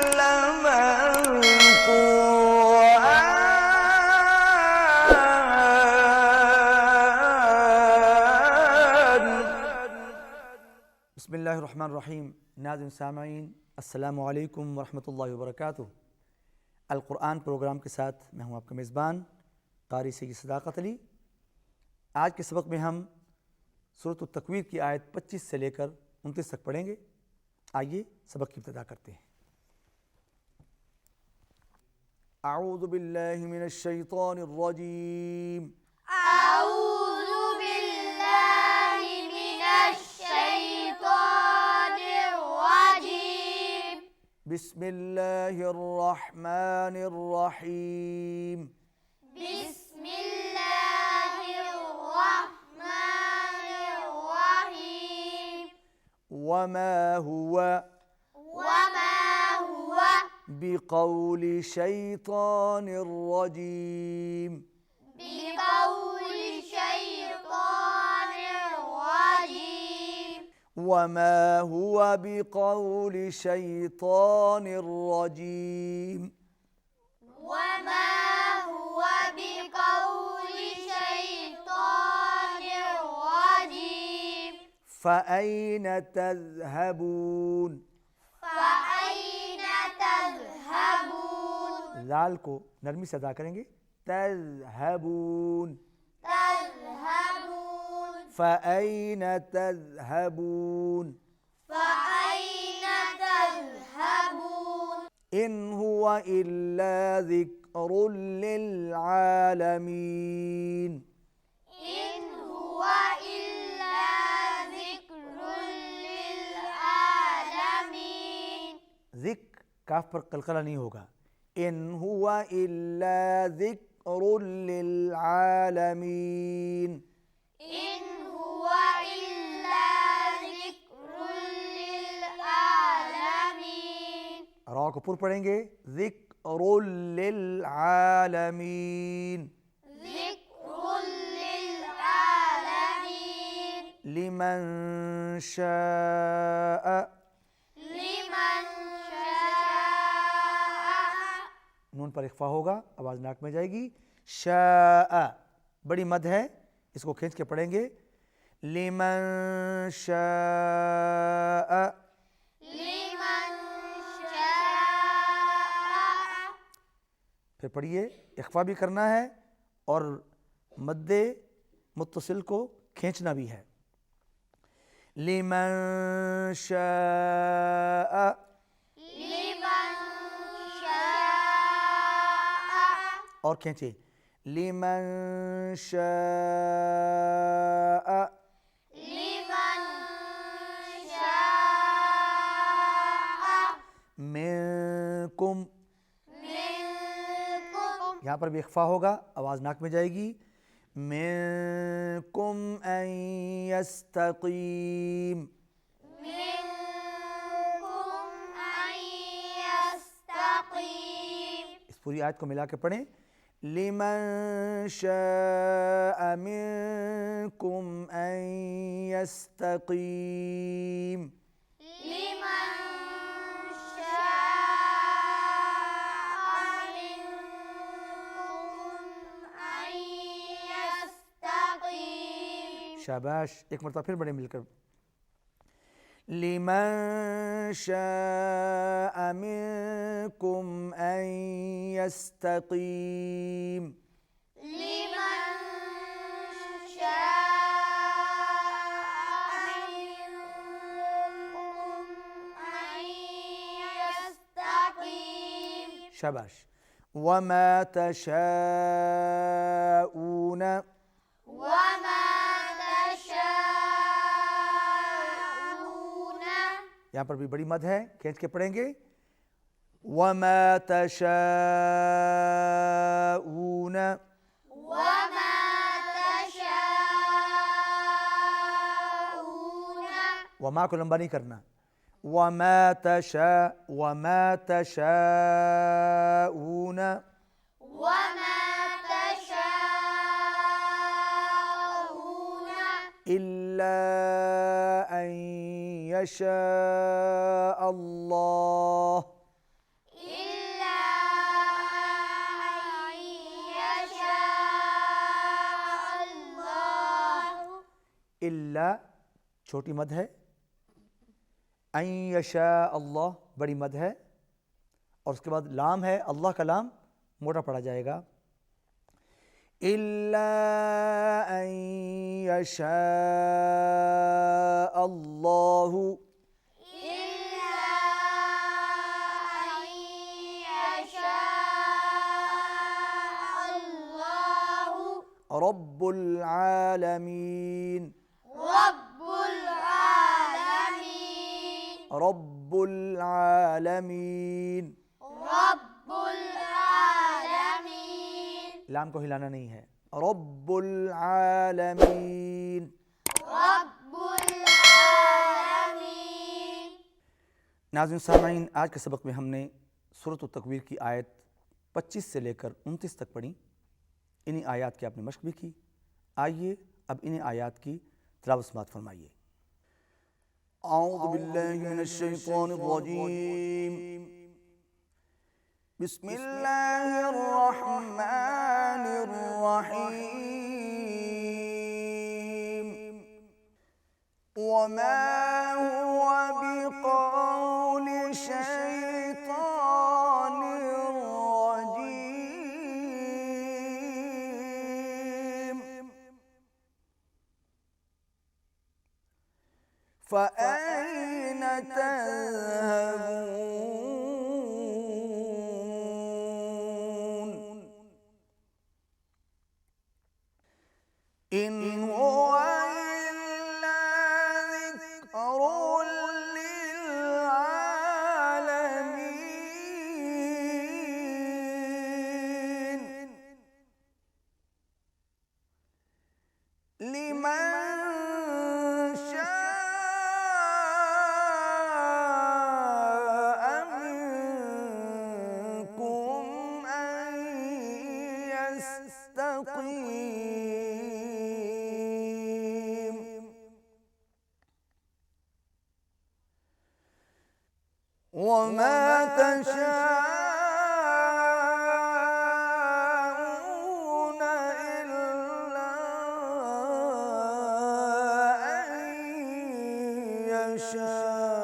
علم القرآن. बिस्मिल्लाहिर्रहमानिर्रहीम. नाज़रीन सामईन, अस्सलामु अलैकुम वरहमतुल्लाहि वबरकातुहू. अल कुरान प्रोग्राम के साथ मैं हूँ आपका मेज़बान क़ारी सैयद सदाक़त अली. आज के सबक में हम सूरह तकवीर की आयत 25 से लेकर 29 तक पढ़ेंगे. आइए सबक की इब्तिदा करते हैं. अऊज़ु बिल्लाहि मिनश शैतानिर रजीम. أعوذ بالله من الشيطان الرجيم. बिस्मिल्लाहिर रहमानिर रहीम. بسم الله الرحمن الرحيم. वमा हुवा وما هو बिक़ौलि शैतानिर रजीम. بقول شيطان رجيم. वमा हुवा बिक़ौलि शैतानिर रजीम. وما هو بقول شيطان رجيم. फ़अैन तज़हबून. فأين تذهبون. लाल को नरमी से अदा करेंगे. तज़हबून. تذهبون. फ़अैन तज़हबून. فأين تذهبون. इन हुवा इल्ला ज़िक्रुल लिलआलमीन. إن هو إلا ذكر للعالمين. ज़िक काफ पर कलकला नहीं होगा. इन हुवा इल्ला ज़िक्रुल लिलआलमीन. إن هو إلا ذكر للعالمين. रा को पुर पढ़ेंगे. ज़िक्रुल लिलआलमीन. ذكر للعالمين. लिमन शाअ. لمن شاء. नून पर इख्फा होगा, आवाज़ नाक में जाएगी. शाअ बड़ी मद है, इसको खींच के पढ़ेंगे. लिमन शाअ. لمن شاء. फिर पढ़िए. इख्फा भी करना है और मद्दे मुत्तसिल को खींचना भी है. लिमन शाअ. لمن شاء. और खींचे. लिमन शाअ. لمن شاء. मिनकुम. منكم. यहाँ पर भी इख्फा होगा, आवाज़ नाक में जाएगी. मिनकुम अन यस्तकीम. منكم أن يستقيم. इस पूरी आयत को मिला के पढ़ें. लिमन शाअ मिनकुम अन यस्तकीम. لمن شاء منكم أن يستقيم. शाबाश. एक मरतबा फिर बड़े मिलकर. लिमन शाअ मिनकुम अन यस्तकीम. لمن شاء منكم أن يستقيم. शाबाश. वमा तशाऊन. وما تشاءون. यहाँ पर भी बड़ी मद है, खींच के पढ़ेंगे. वमा तशाऊन. وما تشاءون. वमा को लंबा नहीं करना. वमा तशाऊन. وما تشاءون. इल्ला अन यशा अल्लाह, إلا أن يشاء الله इल्ला छोटी मद है, अन यशा अल्लाह बड़ी मद है, और उसके बाद लाम है, अल्लाह का लाम मोटा पड़ा जाएगा। इल्ला अन यशा अल्लाहु, إلا أن يشاء الله रब्बुल आलमीन, رب العالمين रब्बुल आलमीन। رب العالمين लाम को हिलाना नहीं है, रब्बुल आलमीन। رب العالمين नाज़रीन सामाईन, आज के सबक में हमने सूरत तकवीर की आयत 25 से लेकर 29 तक पढ़ी। इन्हीं आयात की आपने मश्क भी की। आइए अब इन्हीं आयात की तिलावत समाअत फरमाइए। औज़ु बिल्लाहि मिनश शैतानिर रजीम, बिस्मिल्लाहिर रहमानिर रहीम। वमा हुवा बिक़ौलि शैतानिर रजीम। फ़अैन तज़हबून। इन हुवा इल्ला ज़िक्रुन लिलआलमीन। लिमन शाअ मिनकुम अन यस्तक़ीम। वमा तशाऊन इल्ला अन यशाअ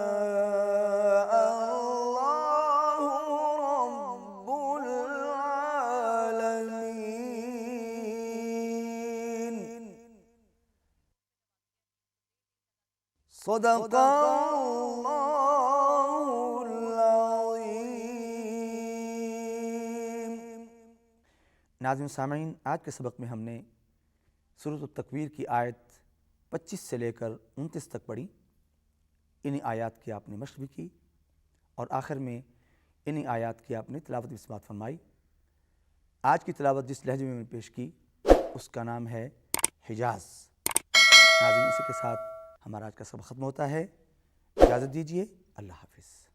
अल्लाहु रब्बुल आलमीन। सदक़ल्लाहुल अज़ीम। नाज़रीन सामीन, आज के सबक में हमने सूरत तकवीर की आयत 25 से लेकर 29 तक पढ़ी। इन्हीं आयात की आपने मश्क भी की और आखिर में इन्हीं आयात की आपने तिलावत भी समाअत फरमाई। आज की तिलावत जिस लहजे में मैंने पेश की उसका नाम है हिजाज़। नाज़रीन, इसी के साथ हमारा आज का सबक ख़त्म होता है। इजाज़त दीजिए, अल्लाह हाफ़िज़।